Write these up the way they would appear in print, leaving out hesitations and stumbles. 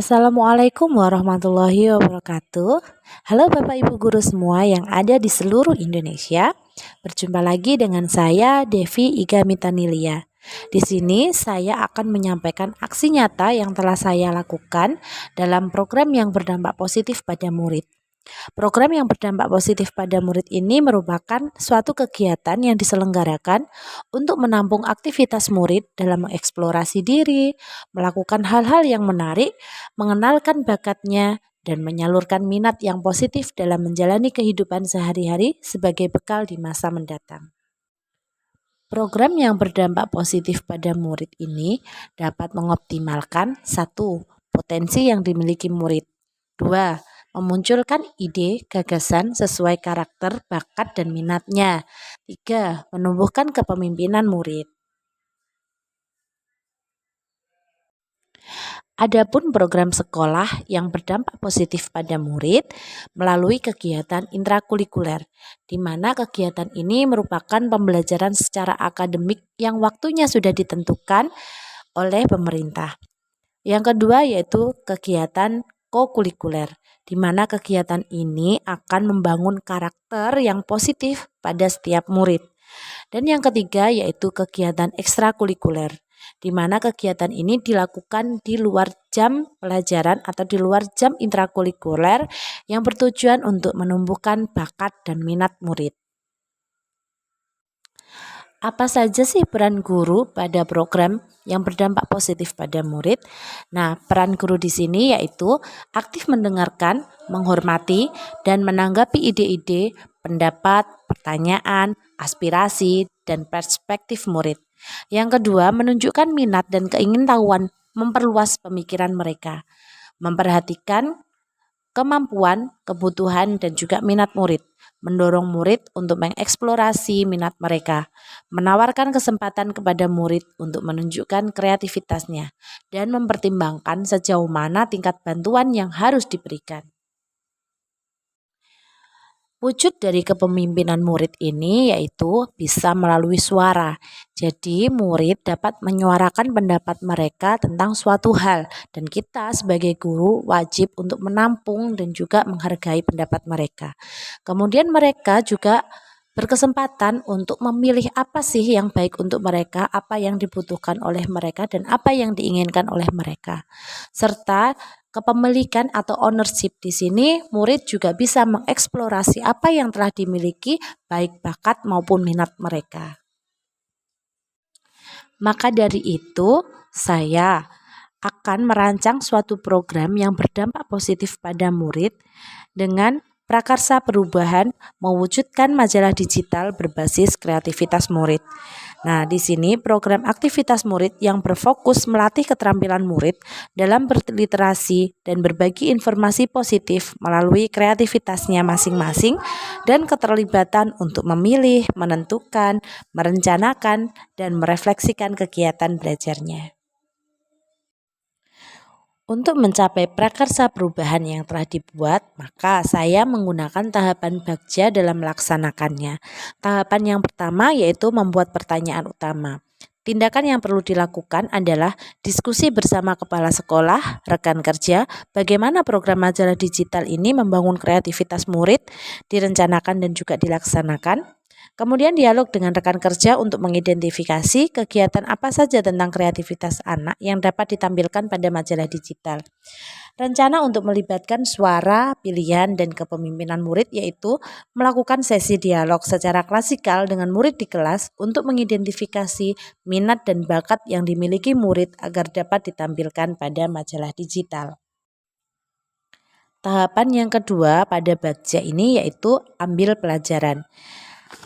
Assalamualaikum warahmatullahi wabarakatuh. Halo Bapak Ibu guru semua yang ada di seluruh Indonesia. Berjumpa lagi dengan saya Devi Iga Mitanilia. Di sini saya akan menyampaikan aksi nyata yang telah saya lakukan dalam program yang berdampak positif pada murid. Program yang berdampak positif pada murid ini merupakan suatu kegiatan yang diselenggarakan untuk menampung aktivitas murid dalam mengeksplorasi diri, melakukan hal-hal yang menarik, mengenalkan bakatnya, dan menyalurkan minat yang positif dalam menjalani kehidupan sehari-hari sebagai bekal di masa mendatang. Program yang berdampak positif pada murid ini dapat mengoptimalkan 1. Potensi yang dimiliki murid. 2. Memunculkan ide, gagasan sesuai karakter, bakat, dan minatnya. 3. Menumbuhkan kepemimpinan murid. Adapun program sekolah yang berdampak positif pada murid melalui kegiatan intrakurikuler, di mana kegiatan ini merupakan pembelajaran secara akademik yang waktunya sudah ditentukan oleh pemerintah. Yang kedua yaitu kegiatan kokurikuler, di mana kegiatan ini akan membangun karakter yang positif pada setiap murid. Dan yang ketiga yaitu kegiatan ekstrakurikuler, di mana kegiatan ini dilakukan di luar jam pelajaran atau di luar jam intrakurikuler yang bertujuan untuk menumbuhkan bakat dan minat murid. Apa saja sih peran guru pada program yang berdampak positif pada murid? Nah, peran guru di sini yaitu aktif mendengarkan, menghormati, dan menanggapi ide-ide, pendapat, pertanyaan, aspirasi, dan perspektif murid. Yang kedua, menunjukkan minat dan keingintahuan memperluas pemikiran mereka, memperhatikan kemampuan, kebutuhan, dan juga minat murid, mendorong murid untuk mengeksplorasi minat mereka, menawarkan kesempatan kepada murid untuk menunjukkan kreativitasnya, dan mempertimbangkan sejauh mana tingkat bantuan yang harus diberikan. Wujud dari kepemimpinan murid ini yaitu bisa melalui suara. Jadi murid dapat menyuarakan pendapat mereka tentang suatu hal dan kita sebagai guru wajib untuk menampung dan juga menghargai pendapat mereka. Kemudian mereka juga berkesempatan untuk memilih apa sih yang baik untuk mereka, apa yang dibutuhkan oleh mereka dan apa yang diinginkan oleh mereka. Serta kepemilikan atau ownership di sini murid juga bisa mengeksplorasi apa yang telah dimiliki baik bakat maupun minat mereka. Maka dari itu saya akan merancang suatu program yang berdampak positif pada murid dengan prakarsa perubahan mewujudkan majalah digital berbasis kreativitas murid. Nah, di sini program aktivitas murid yang berfokus melatih keterampilan murid dalam berliterasi dan berbagi informasi positif melalui kreativitasnya masing-masing dan keterlibatan untuk memilih, menentukan, merencanakan, dan merefleksikan kegiatan belajarnya. Untuk mencapai prakarsa perubahan yang telah dibuat, maka saya menggunakan tahapan bagja dalam melaksanakannya. Tahapan yang pertama yaitu membuat pertanyaan utama. Tindakan yang perlu dilakukan adalah diskusi bersama kepala sekolah, rekan kerja, bagaimana program majalah digital ini membangun kreativitas murid, direncanakan dan juga dilaksanakan. Kemudian dialog dengan rekan kerja untuk mengidentifikasi kegiatan apa saja tentang kreativitas anak yang dapat ditampilkan pada majalah digital. Rencana untuk melibatkan suara, pilihan, dan kepemimpinan murid yaitu melakukan sesi dialog secara klasikal dengan murid di kelas untuk mengidentifikasi minat dan bakat yang dimiliki murid agar dapat ditampilkan pada majalah digital. Tahapan yang kedua pada bagja ini yaitu ambil pelajaran.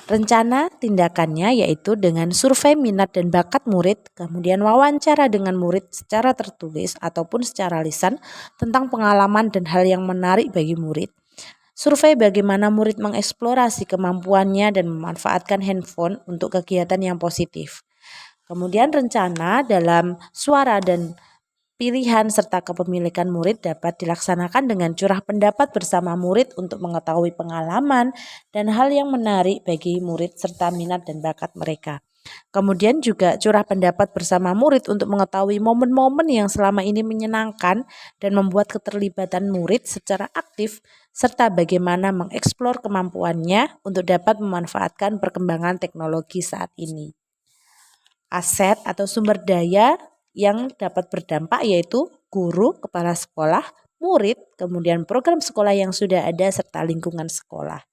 Rencana tindakannya yaitu dengan survei minat dan bakat murid, kemudian wawancara dengan murid secara tertulis ataupun secara lisan tentang pengalaman dan hal yang menarik bagi murid. Survei bagaimana murid mengeksplorasi kemampuannya dan memanfaatkan handphone untuk kegiatan yang positif. Kemudian rencana dalam suara dan pilihan serta kepemilikan murid dapat dilaksanakan dengan curah pendapat bersama murid untuk mengetahui pengalaman dan hal yang menarik bagi murid serta minat dan bakat mereka. Kemudian juga curah pendapat bersama murid untuk mengetahui momen-momen yang selama ini menyenangkan dan membuat keterlibatan murid secara aktif serta bagaimana mengeksplor kemampuannya untuk dapat memanfaatkan perkembangan teknologi saat ini. Aset atau sumber daya yang dapat berdampak yaitu guru, kepala sekolah, murid, kemudian program sekolah yang sudah ada serta lingkungan sekolah.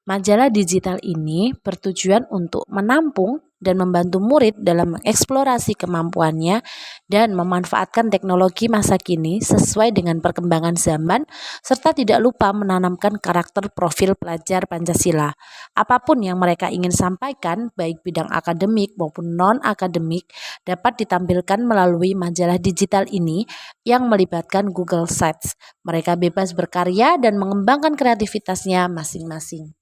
Majalah digital ini bertujuan untuk menampung dan membantu murid dalam mengeksplorasi kemampuannya dan memanfaatkan teknologi masa kini sesuai dengan perkembangan zaman serta tidak lupa menanamkan karakter profil pelajar Pancasila. Apapun yang mereka ingin sampaikan baik bidang akademik maupun non-akademik dapat ditampilkan melalui majalah digital ini yang melibatkan Google Sites. Mereka bebas berkarya dan mengembangkan kreativitasnya masing-masing.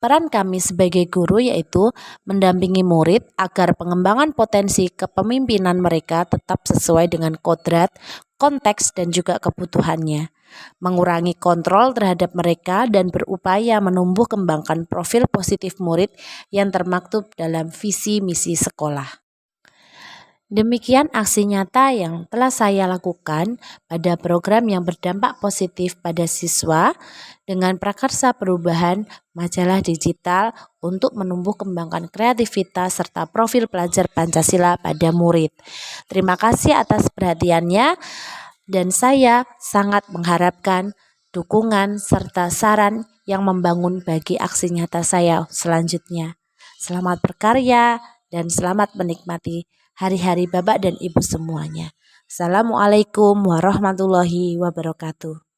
Peran kami sebagai guru yaitu mendampingi murid agar pengembangan potensi kepemimpinan mereka tetap sesuai dengan kodrat, konteks, dan juga kebutuhannya. Mengurangi kontrol terhadap mereka dan berupaya menumbuh kembangkan profil positif murid yang termaktub dalam visi misi sekolah. Demikian aksi nyata yang telah saya lakukan pada program yang berdampak positif pada siswa dengan prakarsa perubahan majalah digital untuk menumbuh kembangkan kreativitas serta profil pelajar Pancasila pada murid. Terima kasih atas perhatiannya dan saya sangat mengharapkan dukungan serta saran yang membangun bagi aksi nyata saya selanjutnya. Selamat berkarya dan selamat menikmati hari-hari Bapak dan Ibu semuanya. Assalamualaikum warahmatullahi wabarakatuh.